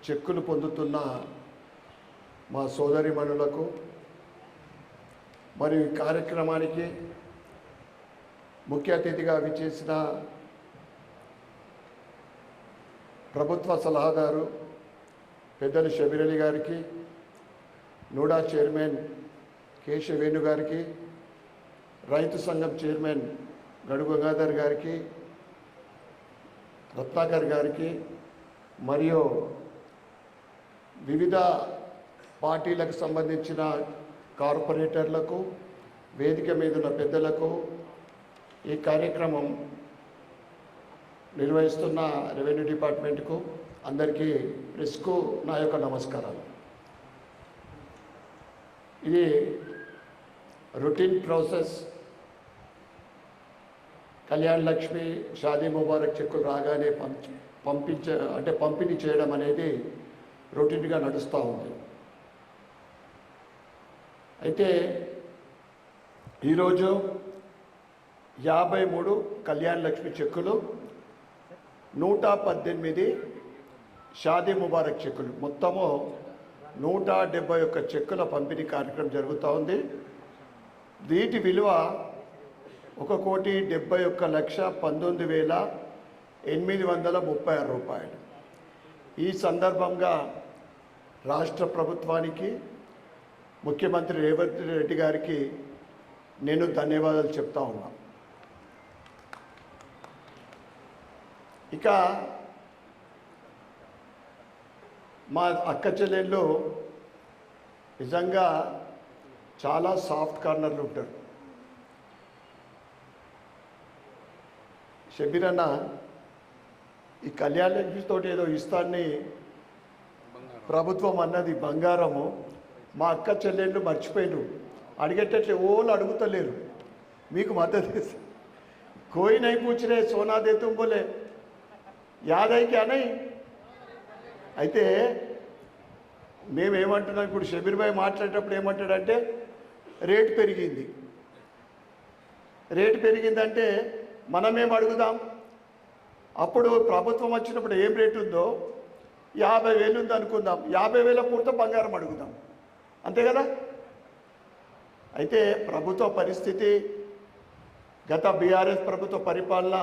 చెక్కులు పొందుతున్న మా సోదరిమణులకు మరియు ఈ కార్యక్రమానికి ముఖ్య అతిథిగా విచ్చేసిన ప్రభుత్వ సలహాదారు పెద్దలు షబీర్ అలీ గారికి, నూడా చైర్మన్ కేశవేణు గారికి, రైతు సంఘం చైర్మన్ గడుగు గంగాధర్ గారికి, రత్నాకర్ గారికి మరియు వివిధ పార్టీలకు సంబంధించిన కార్పొరేటర్లకు, వేదిక మీద ఉన్న పెద్దలకు, ఈ కార్యక్రమం నిర్వహిస్తున్న రెవెన్యూ డిపార్ట్మెంట్కు అందరికీ ప్రెస్కు నా యొక్క నమస్కారాలు. ఇది రొటీన్ ప్రాసెస్. కళ్యాణ్ లక్ష్మి, షాదీ ముబారక్ చెక్కులు రాగానే పంపిణీ చేయడం అనేది రొటీన్గా నడుస్తూ ఉంది. అయితే ఈరోజు 53 కళ్యాణ్ లక్ష్మి చెక్కులు, 118 షాదీ ముబారక్ చెక్కులు, మొత్తము 171 చెక్కుల పంపిణీ కార్యక్రమం జరుగుతూ ఉంది. వీటి విలువ 1,71,19,836 రూపాయలు. ఈ సందర్భంగా రాష్ట్ర ప్రభుత్వానికి, ముఖ్యమంత్రి రేవంత్ రెడ్డి గారికి నేను ధన్యవాదాలు చెప్తా ఉన్నా. ఇక మా అక్క చెల్లెళ్ళు నిజంగా చాలా సాఫ్ట్ కార్నర్లు ఉంటారు. షబీర్ అన్న ఈ కళ్యాణ లక్ష్మితోటి ఏదో ఇస్తాన్ని ప్రభుత్వం అన్నది బంగారము, మా అక్క చెల్లెళ్ళు మర్చిపోయినారు, అడిగేటట్లు ఓళ్ళు అడుగుతలేరు. మీకు మద్దతు ఇస్తారు. కోయి నై పూచరే సోనా దేతుం బోలే యాదయ్కి అనై. అయితే మేమేమంటున్నాం, ఇప్పుడు షబీర్ భాయ్ మాట్లాడేటప్పుడు ఏమంటాడంటే రేటు పెరిగిందంటే మనమేం అడుగుదాం. అప్పుడు ప్రభుత్వం వచ్చినప్పుడు ఏం రేటు ఉందో 50,000 ఉంది అనుకుందాం, 50,000 పూర్తి బంగారం అడుగుదాం, అంతే కదా. అయితే ప్రభుత్వ పరిస్థితి, గత బీఆర్ఎస్ ప్రభుత్వ పరిపాలన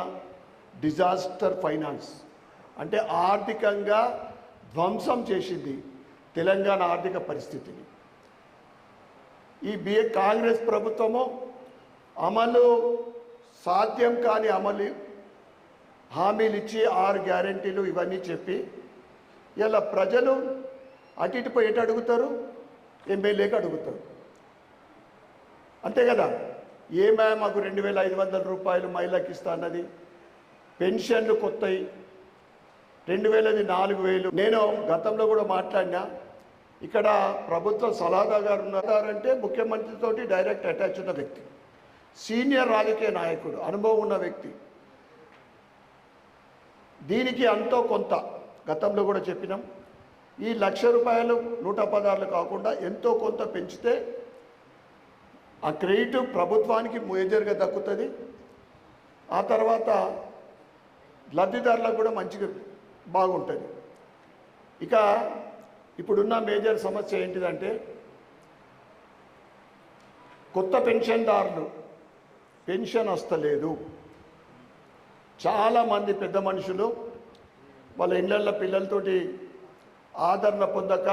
డిజాస్టర్ ఫైనాన్స్ అంటే ఆర్థికంగా ధ్వంసం చేసింది తెలంగాణ ఆర్థిక పరిస్థితిని. ఈ కాంగ్రెస్ ప్రభుత్వము అమలు సాధ్యం కాని అమలు హామీలు ఇచ్చి 6 గ్యారెంటీలు ఇవన్నీ చెప్పి ఇలా ప్రజలు అటు ఇటు పోయి ఎటు అడుగుతారు, ఎమ్మెల్యేకి అడుగుతారు, అంతే కదా. ఏమే మాకు 2,500 రూపాయలు మహిళకి ఇస్తా అన్నది, పెన్షన్లు కొత్తవి 2,000ది 4,000. నేను గతంలో కూడా మాట్లాడినా, ఇక్కడ ప్రభుత్వ సలహాదారు గారు ఉన్నారంటే ముఖ్యమంత్రితోటి డైరెక్ట్ అటాచ్ ఉన్న వ్యక్తి, సీనియర్ రాజకీయ నాయకుడు, అనుభవం ఉన్న వ్యక్తి. దీనికి అంతో కొంత గతంలో కూడా చెప్పినాం, ఈ 1,00,000 రూపాయలు 116 కాకుండా ఎంతో కొంత పెంచితే ఆ క్రెడిట్ ప్రభుత్వానికి మేజర్గా దక్కుతుంది. ఆ తర్వాత లబ్ధిదారులకు కూడా మంచిగా బాగుంటుంది. ఇక ఇప్పుడున్న మేజర్ సమస్య ఏంటిదంటే, కొత్త పెన్షన్దారులు పెన్షన్ వస్తలేదు. చాలామంది పెద్ద మనుషులు వాళ్ళ ఇళ్ళల్లో పిల్లలతోటి ఆదరణ పొందక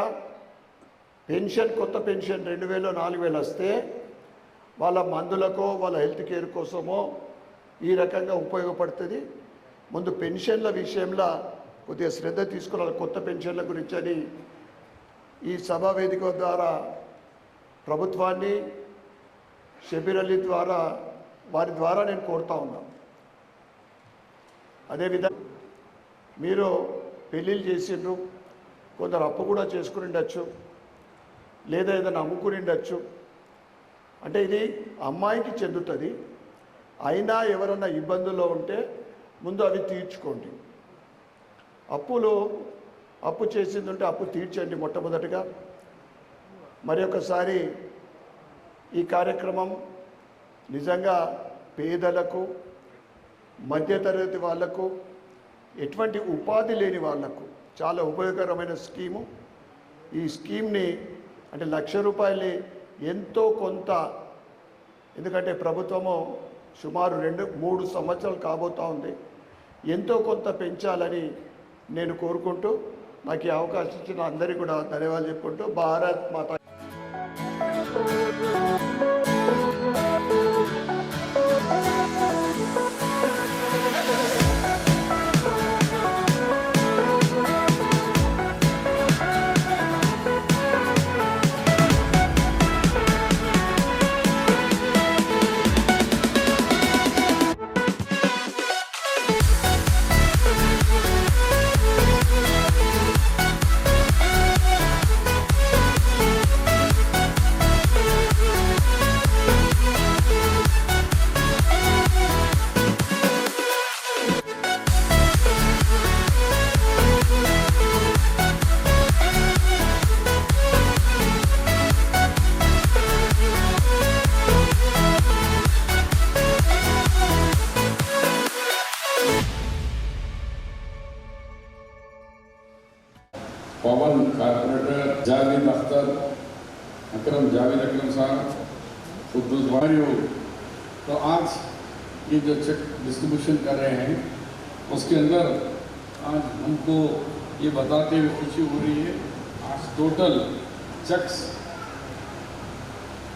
పెన్షన్, కొత్త పెన్షన్ 2,000 4,000 వస్తే వాళ్ళ మందులకో వాళ్ళ హెల్త్ కేర్ కోసమో ఈ రకంగా ఉపయోగపడుతుంది. ముందు పెన్షన్ల విషయంలో కొద్దిగా శ్రద్ధ తీసుకోవాలి, కొత్త పెన్షన్ల గురించి అని ఈ సభా వేదిక ద్వారా ప్రభుత్వాన్ని, షబీర్ అలీ ద్వారా, వారి ద్వారా నేను కోరుతా ఉన్నాను. అదేవిధంగా మీరు పెళ్ళిళ్ళు చేసిండ్రు, కొందరు అప్పు కూడా చేసుకుని ఉండొచ్చు, లేదా ఏదైనా అమ్ముకుని ఉండొచ్చు. అంటే ఇది అమ్మాయికి చెందుతుంది. అయినా ఎవరన్నా ఇబ్బందుల్లో ఉంటే ముందు అవి తీర్చుకోండి. అప్పు చేసిందంటే అప్పు తీర్చండి మొట్టమొదటిగా. మరి ఒకసారి ఈ కార్యక్రమం నిజంగా పేదలకు, మధ్యతరగతి వాళ్లకు, ఎటువంటి ఉపాధి లేని వాళ్లకు చాలా ఉపయోగకరమైన స్కీము. ఈ స్కీమ్ని అంటే ₹1,00,000 ఎంతో కొంత, ఎందుకంటే ప్రభుత్వము సుమారు 2-3 సంవత్సరాలు కాబోతూ ఉంది, ఎంతో కొంత పెంచాలని నేను కోరుకుంటూ నాకు ఈ అవకాశం ఇచ్చిన అందరికీ కూడా ధన్యవాదాలు చెప్పుకుంటూ భారత్ మాతా. पवन कारपोरेटर जावेद अख्तर, अकरम साहब, खुद्दूस वारियो। तो आज ये जो चेक डिस्ट्रीब्यूशन कर रहे हैं उसके अंदर आज हमको ये बताते हुए खुशी हो रही है, आज टोटल चेक्स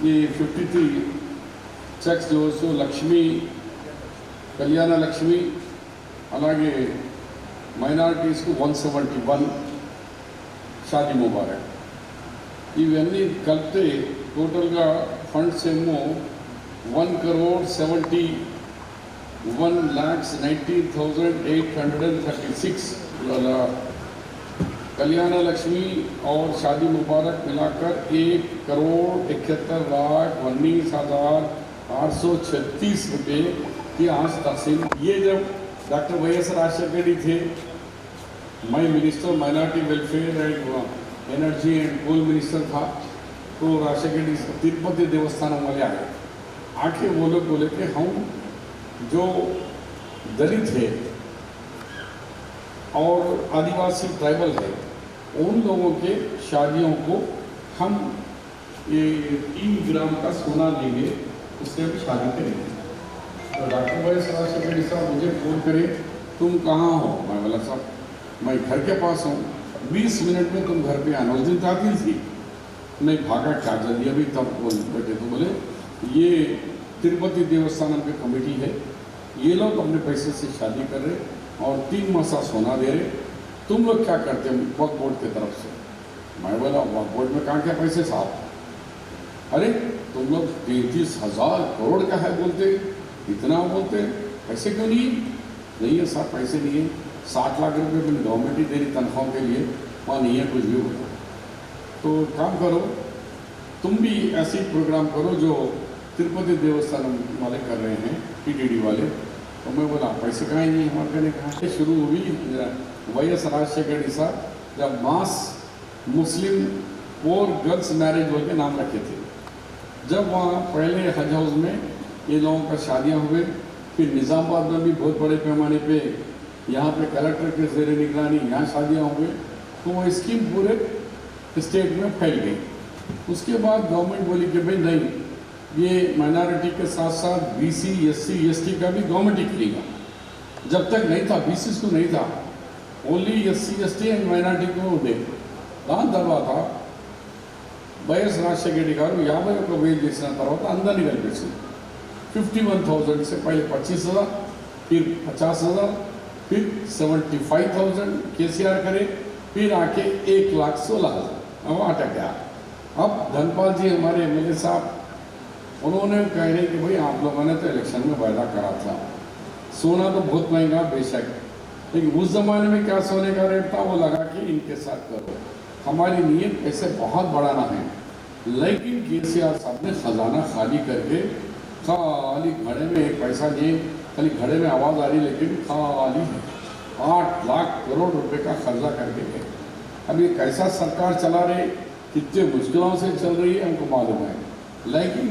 ये 53 चेक्स जो सो लक्ष्मी कल्याण लक्ष्मी అలాగే మైనారిటీస్కు 171 షాదీ ముబారక్ ఇవన్నీ కలిపితే టోటల్గా ఫండ్స్ ఏమో 1,19,836 कल्याण लक्ष्मी और शादी मुबारक मिलाकर 1,61,19,836 रुपये की आज तकसीम। ये जब डॉक्टर YS राजशेखर रेड्डी थे, मैं minister minority welfare and energy and coal minister था, तो राजशेखर रेड्डी तिरुपति देवस्थान वाले आए, आके वो लोग बोले कि हम जो दलित है और आदिवासी ट्राइबल है उन लोगों के शादियों को हम ये 3 ग्राम का सोना देंगे, उससे भी शादी करेंगे। तो डॉक्टर YS राजशेखर रेड्डी साहब मुझे फ़ोन करे, तुम कहाँ हो? मैं बोला साहब मैं घर के पास हूँ, 20 मिनट में तुम घर पे आना। उस दिन ताकि थी, मैं भागा क्या जल्दी अभी तब बोल बैठे तो बोले ये तिरुपति देवस्थान की कमेटी है, ये लोग अपने पैसे से शादी कर रहे और 3 मासा सोना दे रहे, तुम लोग क्या करते हैं वक्फ बोर्ड की तरफ से? मैं बोला वक्फ बोर्ड में कहाँ क्या पैसे साहब? अरे तुम लोग 33,000 करोड़ का है बोलते, इतना बोलते, पैसे क्यों नहीं है साहब? पैसे नहीं है, 60 लाख रुपए मैंने गवर्नमेंट ही दे रही तनख्वाहों के लिए, वहाँ नहीं है कुछ भी होगा। तो काम करो तुम भी ऐसे प्रोग्राम करो जो तिरुपति देवस्थान वाले कर रहे हैं, PTD वाले। तो मैं बोला पैसे कहाँ नहीं हमारे कहने कहा। शुरू हुई YS राजशेखर रेड्डी साहब जब मास मुस्लिम और गर्ल्स मैरिज बोल के नाम रखे थे, जब वहाँ पहले हज हाउस में ये लोगों का शादियाँ हुए, फिर निज़ामाबाद में भी बहुत बड़े पैमाने पे यहाँ पे कलेक्टर के ज़ेरे निगरानी यहाँ शादियाँ हुए, तो वो स्कीम पूरे स्टेट में फैल गई। उसके बाद गवर्नमेंट बोली कि भाई नहीं, ये माइनॉरिटी के साथ साथ BC SC ST का भी गवर्नमेंट ही करेगा। जब तक नहीं था BC को नहीं था, only SC ST and minority को दे दान दरवा था। YS राजशेखर रेड्डी गारू 50 वेज చేసిన తర్వాత అందరినీ కలిపేసి 51,000 से पहले 25,000, फिर 50,000, फिर 75,000 KCR करे, फिर आके 1,16,000 अब अटक गया। अब धनपाल जी हमारे MLA साहब उन्होंने कह रहे कि भाई आप लोगों ने तो इलेक्शन में वायदा करा था, सोना तो बहुत महंगा बेशक, लेकिन उस ज़माने में क्या सोने का रेट था वो लगा कि इनके साथ करो, हमारी नीयत पैसे बहुत बढ़ाना है। लेकिन KCR साहब ने खजाना खाली करके खाली घड़े में एक पैसा नहीं, खाली घड़े में आवाज़ आ रही लेकिन खाली 8 लाख करोड़ रुपए का खर्चा करके गए। अब ये कैसा सरकार चला रहे, कितने मुश्किलों से चल रही है हमको मालूम है, लेकिन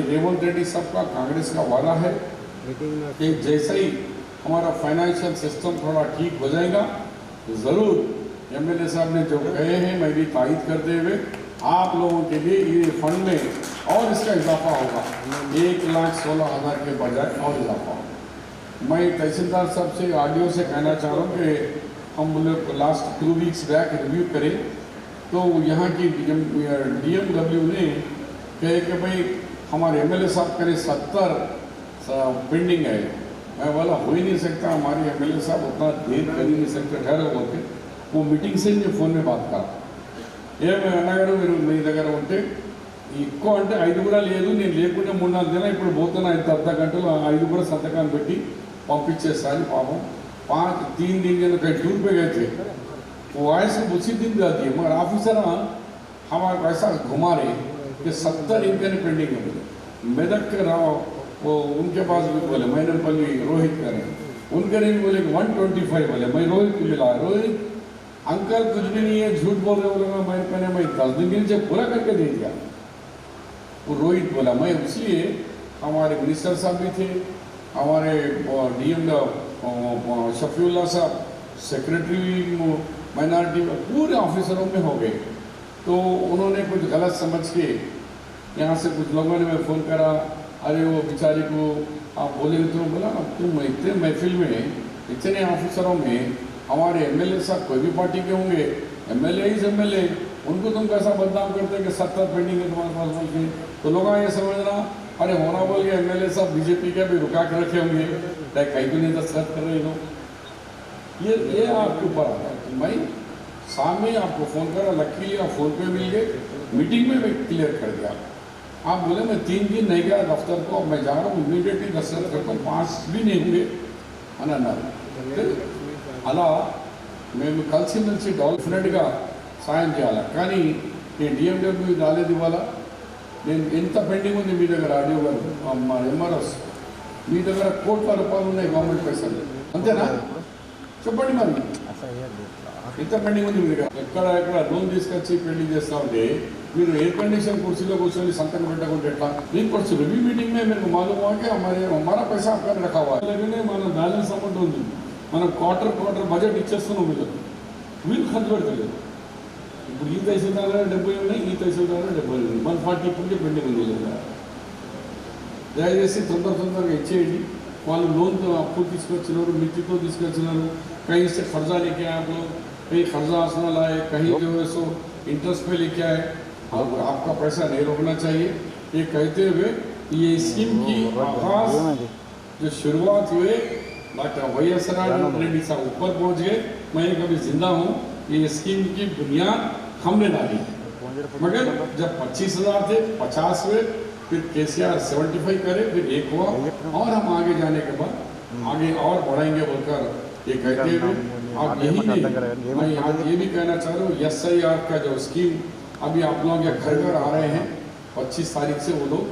रेवंत रेड्डी साहब का कांग्रेस का वादा है कि जैसे ही हमारा फाइनेंशियल सिस्टम थोड़ा ठीक हो जाएगा तो ज़रूर एमएलए साहब ने जो कहे हैं मैं भी तायद करते हुए आप लोगों के लिए ये फंड में और इसका इजाफा होगा, 1,16,000 के बजाय और इजाफा होगा। मैं तहसीलदार साहब से ऑडियो से कहना चाह रहा हूँ कि हम लोग लास्ट 2 वीक्स बैक रिव्यू करें तो यहाँ की DMW ने कहे कि भाई हमारे एमएलए साहब करें 70 पेंडिंग है। मैं बोला हो ही नहीं सकता, हमारे एमएलए साहब उतना देर कर ही नहीं सकते, ठहरे होते वो मीटिंग से ही फ़ोन में बात कर ఏమన్నారు మీరు మీ దగ్గర ఉంటే ఎక్కువ అంటే 5 కూడా లేదు, నేను లేకుండా 3-4 దిన ఇప్పుడు పోతున్నా, ఇంత అర్ధ గంటలో 5 కూడా సంతకాన్ని పెట్టి పంపించేసారి पापम 3 दिन कहीं टूर पे गए थे, वो आए से उसी दिन जाती है मगर ऑफिसर हमारे ऐसा घुमा रहे कि 70 इनके पेंडिंग है। मेदक के राव वो उनके पास भी बोले मैनपल्ली रोहित करें, उनके नहीं बोले 125 बोले, मैं रोहित को मिला, रोहित अंकल कुछ भी नहीं है, झूठ बोल रहे बोलेगा, मैं 10 दिन के नीचे पूरा करके दे दिया। वो रोहित बोला मैं, इसलिए हमारे मिनिस्टर साहब भी थे, हमारे DM शफीउल्लाह साहब, सेक्रेटरी माइनॉरिटी पूरे ऑफिसरों में हो गए। तो उन्होंने कुछ गलत समझ के यहाँ से कुछ लोगों ने मैं फ़ोन करा, अरे वो बेचारी को आप बोले तो बोला तुम इतने महफिल में इतने ऑफिसरों में हमारे एमएलए साहब कोई भी पार्टी के होंगे, एमएलए ही एमएलए, उनको तुम कैसा बदनाम करते हैं कि 70 पेंडिंग है तुम्हारे पास बोल के। तो लोग ये समझना अरे होना बोल के एमएलए साहब बीजेपी के भी रुका के रखे होंगे, कहीं को नहीं दस्तखत कर रहे लोग। ये आपके ऊपर आता है। तो मैं सामने आपको फ़ोन करा, लकीली आप फ़ोन पे मिल गए, मीटिंग में मैं क्लियर कर दिया। आप बोले मैं 3 दिन नहीं गया दफ्तर को, अब मैं जा रहा हूँ इमीडिएटली दस्तखत करता हूँ, 5 भी नहीं हुए అన్నారు। అలా మేము కలిసిమెలిసి డెఫినెట్గా సాయం చేయాలి। కానీ నేను DMW రాలేదు ఇవాళ, నేను ఎంత పెండింగ్ ఉంది మీ దగ్గర ఆడియో గారు మా MRS మీ దగ్గర కోట్ల రూపాయలు ఉన్నాయి గవర్నమెంట్ పైసలు, అంతేనా చెప్పండి మరి ఎంత పెండింగ్ ఉంది మీ దగ్గర? ఎక్కడ లోన్ తీసుకొచ్చి పెండింగ్ చేస్తూ ఉంటే మీరు ఎయిర్ కండిషన్ కుర్చీలో కూర్చొని సంతకం పెట్టకుంటే ఎట్లా? మీకు कुछ रिव्यू मीटिंग में मेरे को मालूम हुआ कि हमारा पैसा आपका रखा हुआ है, लेकिन మన బ్యాలెన్స్ అమౌంట్ ఉంది, మనం క్వార్టర్ బడ్జెట్ ఇచ్చేస్తున్నాం, వీళ్ళు ఖర్చు పెడతలేదు। ఇప్పుడు ఈ తహసీల్దార్ 70 ఉన్నాయి, ఈ తహసీల్దార్ 70 ఉన్నాయి, 140 ఇప్పటికే పెండింగ్ ఉంది కదా। దయచేసి తొందరగా ఇచ్చేయండి। వాళ్ళు లోన్తో అప్పు తీసుకొచ్చినారు, మిత్తితో తీసుకొచ్చినారు, कहीं से कर्जा लेके आए आप लोग, कहीं कर्जा आसना लाए, कहीं जो है सो इंटरेस्ट पे लेके आए, और आपका पैसा नहीं रोकना चाहिए। ये कहते हुए ये स्कीम की आगाज जो शुरुआत हुए डॉक्टर YS रेड्डी साहब ऊपर पहुंच गए, मैं कभी जिंदा हूँ, ये स्कीम की बुनियाद हमने डाली। मगर जब 25,000 थे 50 हुए, फिर KCR 75 करे, फिर 1 हुआ, और हम आगे जाने के बाद आगे और बढ़ाएंगे बोलकर ये कहते हुए आप यही नहीं, मैं आज ये भी कहना चाह रहा हूँ SIR का जो स्कीम अभी आप लोग के घर आ रहे हैं 25 तारीख से, वो लोग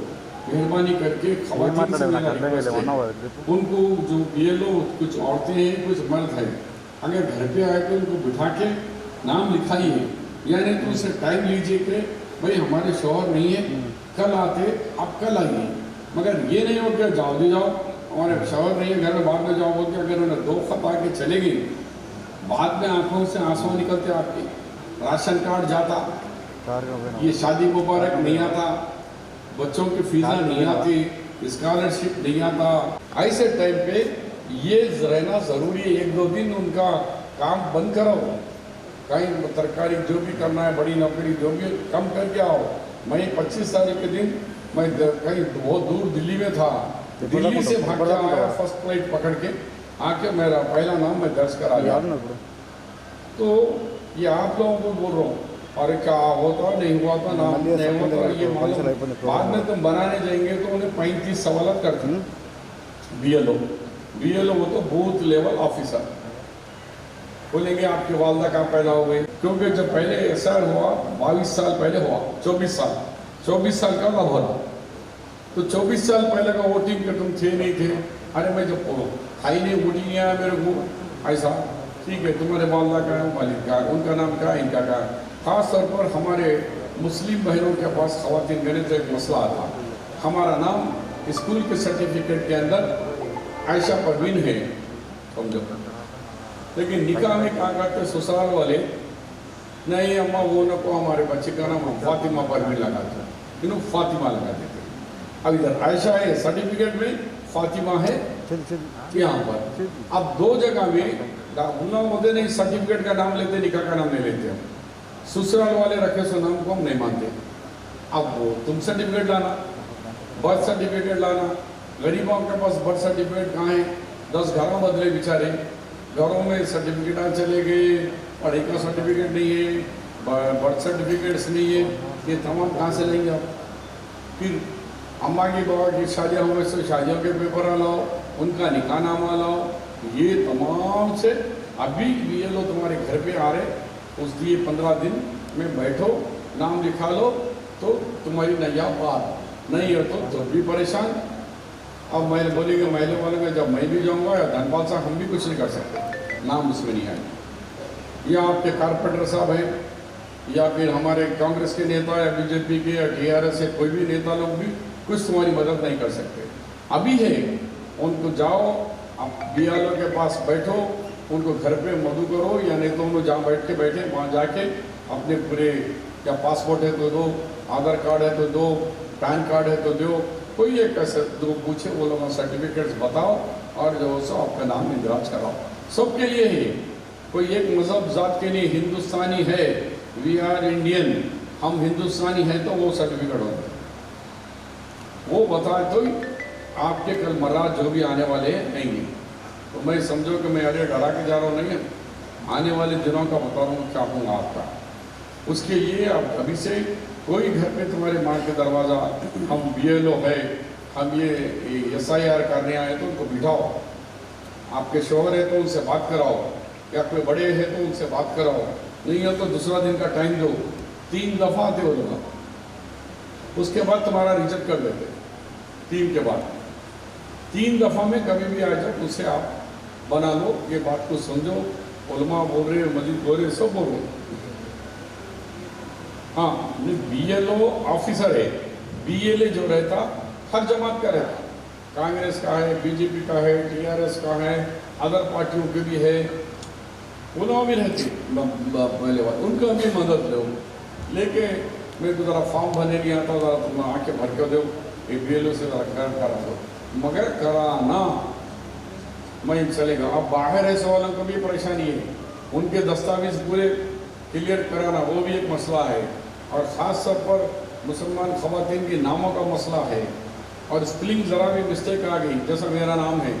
मेहरबानी करके खवातीन से मेरा रिक्वेस्ट है, उनको जो BLO कुछ औरतें हैं कुछ मर्द हैं, अगर घर पे आए तो उनको बिठा के नाम लिखाइए, यानी तो उससे टाइम लीजिए कि भाई हमारे शौहर नहीं है, कल आते आप कल आइए। मगर ये नहीं हो गया जाओ दे जाओ, हमारे शौहर नहीं है घर में बाद में जाओ बोल के अगर उन्हें 2 खत आके चले गई, बाद में आंखों से आंसू निकलते आपके, राशन कार्ड जाता, ये शादी मुबारक नहीं आता, बच्चों की फीसा नहीं आती, स्कॉलरशिप नहीं आता। ऐसे टाइम पे ये रहना ज़रूरी है। 1-2 दिन उनका काम बंद करो, कहीं तरकारी जो भी करना है, बड़ी नौकरी जो भी कम करके आओ। मैं 25 तारीख के दिन मैं कहीं बहुत दूर दिल्ली में था, दिल्ली से भाग के आया, फर्स्ट फ्लाइट पकड़ के आके मेरा पहला नाम मैं दर्ज करा लिया। तो ये आप लोगों को बोल रहा हूँ, और क्या होता नहीं हुआ था नाम नहीं हुआ था ये मालूम, बाद में तुम बनाने जाएंगे तो उन्हें 35 सवाल करते हैं। BLO वो तो बूथ लेवल ऑफिसर बोलेंगे आपकी वालदा कहाँ पैदा हो गई, क्योंकि जब पहले SR हुआ 22 साल पहले हुआ, 24 साल का कब हो रहा, तो 24 साल पहले का वोटिंग के तुम थे नहीं थे, अरे मैं जब खाई नहीं वोटिंग नहीं आया मेरे को, ऐसा ठीक है तुम्हारे वालदा का है, वालिद का, उनका नाम क्या है, इनका क्या। ख़ास तौर पर हमारे मुस्लिम बहनों के पास ख़वातीन गने तो एक मसला था, हमारा नाम स्कूल के सर्टिफिकेट के अंदर आयशा परवीन है, समझो तो लेकिन निकाह में क्या करते ससुराल वाले, नहीं अम्मा वो न को, हमारे बच्चे का नाम फातिमा पर भी लगाते, इन्हों फातिमा लगा देते। अब इधर आयशा है सर्टिफिकेट में, फातिमा है यहाँ पर। अब दो जगह में मुद्दे नहीं, सर्टिफिकेट का नाम लेते, निकाह का नाम नहीं लेते हम। ससुराल वाले रखे सो नाम को हम नहीं मानते। अब वो तुम सर्टिफिकेट लाना, बर्थ सर्टिफिकेट लाना। गरीबों के पास बर्थ सर्टिफिकेट कहाँ है? 10 घरों बदले बेचारे, घरों में सर्टिफिकेट चले गए, पढ़ाई का सर्टिफिकेट नहीं है, बर्थ सर्टिफिकेट्स नहीं है, ये तमाम कहाँ से लेंगे आप? फिर अम्मा की बाबा की शादियाँ हुए तो शादियों के पेपर लाओ, उनका निकाह नामा लाओ, ये तमाम से अभी भी ये लोग तुम्हारे घर पे आ रहे, उस दिए 15 दिन में बैठो, नाम लिखा लो तो तुम्हारी नैया पार, नहीं है तो भी परेशान। अब मैं बोलेंगे महले वालों में, जब मैं भी जाऊंगा या धनपाल साहब, हम भी कुछ नहीं कर सकते, नाम उसमें नहीं आए। या आपके कारपेंटर साहब हैं, या फिर हमारे कांग्रेस के नेता या बीजेपी के या TRS से कोई भी नेता लोग भी कुछ तुम्हारी मदद नहीं कर सकते। अभी है, उनको जाओ, आप BLO के पास बैठो, उनको घर पे मदद करो, या नहीं तो उनको जहाँ बैठ के बैठे वहाँ जाके अपने पूरे, या पासपोर्ट है तो दो, आधार कार्ड है तो दो, पैन कार्ड है तो दो, कोई एक ऐसे दो पूछे, वो लोग सर्टिफिकेट्स बताओ और जो सो आपका नाम इंदराज कराओ। सबके लिए है, कोई एक मजहब जात के लिए हिंदुस्तानी है, वी आर इंडियन, हम हिंदुस्तानी हैं तो वो सर्टिफिकेट होता है, वो बताए तो आपके कल मर्राज जो भी आने वाले आएंगे। तो मैं समझो कि मैं अरे डरा के जा रहा हूँ, नहीं है, आने वाले दिनों का बता रहा हूँ क्या होगा आपका। उसके लिए आप अभी से कोई घर पे तुम्हारे माँ के दरवाज़ा, हम BLO है, हम ये SIR करने आए तो उनको बिठाओ, आपके शोहर है तो उनसे बात कराओ, या कोई बड़े हैं तो उनसे बात कराओ, नहीं है तो दूसरा दिन का टाइम दो। 3 दफ़ा आते हो लोग, उसके बाद तुम्हारा रिजेक्ट कर देते, 3 के बाद। 3 दफ़ा में कभी भी आ जाओ, उससे आप बना लो, ये बात को समझो। उलमा बोल रहे, मजीद बोल रहे, सब बोल रहे। हाँ, BLO ऑफिसर है, BLA जो रहता हर जमात का रहता, कांग्रेस का है, BJP का है, TRS का है, अदर पार्टियों के भी है, उन्होंने भी रहती पहले बात, उनका भी मदद लो। लेके मेरे को ज़रा फॉर्म भरने नहीं आता, ज़रा तुम आके भर के दो, BLO से ज़रा करा दो, मगर कराना मैं चलेगा। अब बाहर ऐसे वालों को भी परेशानी है, उनके दस्तावेज पूरे क्लियर कराना, वो भी एक मसला है। और ख़ास तौर पर मुसलमान ख़वातीन के नामों का मसला है, और स्पेलिंग ज़रा भी मिस्टेक आ गई, जैसा मेरा नाम है,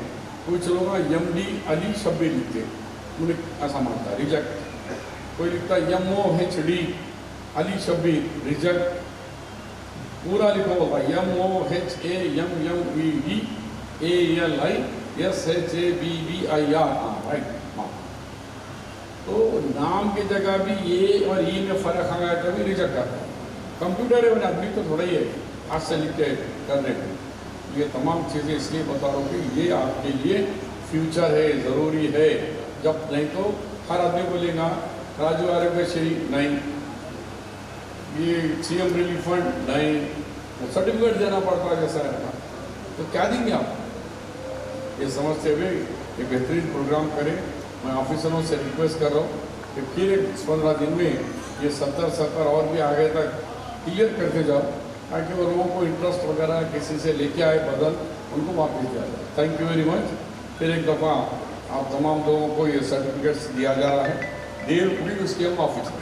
कुछ लोग MD अली शब्बीर लिखते, उन्हें ऐसा मानता है रिजेक्ट। कोई लिखता MOHD अली शब्बीर, रिजेक्ट। पूरा लिखा होगा MOHAMUEDALISHABBIR, हाँ राइट। तो नाम की जगह भी ये और ई में फ़र्क आ गया तो भी रिजेक्ट करता है। कंप्यूटर है, आदमी तो थोड़ा ही है, हाथ से लिख के करने को। ये तमाम चीज़ें इसलिए बता रहा हूँ कि ये आपके लिए फ्यूचर है, ज़रूरी है। जब नहीं तो हर आदमी बोलेगा राजू आरोग्यश्री नहीं, ये CM रिलीफ फंड नहीं, वो सर्टिफिकेट देना पड़ता है जैसा है, तो क्या देंगे आप? ये समझते हुए ये बेहतरीन प्रोग्राम करें। मैं ऑफिसरों से रिक्वेस्ट कर रहा हूँ कि फिर 15 दिन में ये 70 और भी आगे तक क्लियर करते जाओ, ताकि वो लोगों को इंटरेस्ट वगैरह किसी से लेके आए बदल, उनको वापस दिया जाए। Thank you very much. फिर एक दफ़ा आप तमाम लोगों को ये सर्टिफिकेट्स दिया जा रहा है, देर पूरी उसकी हम ऑफिस में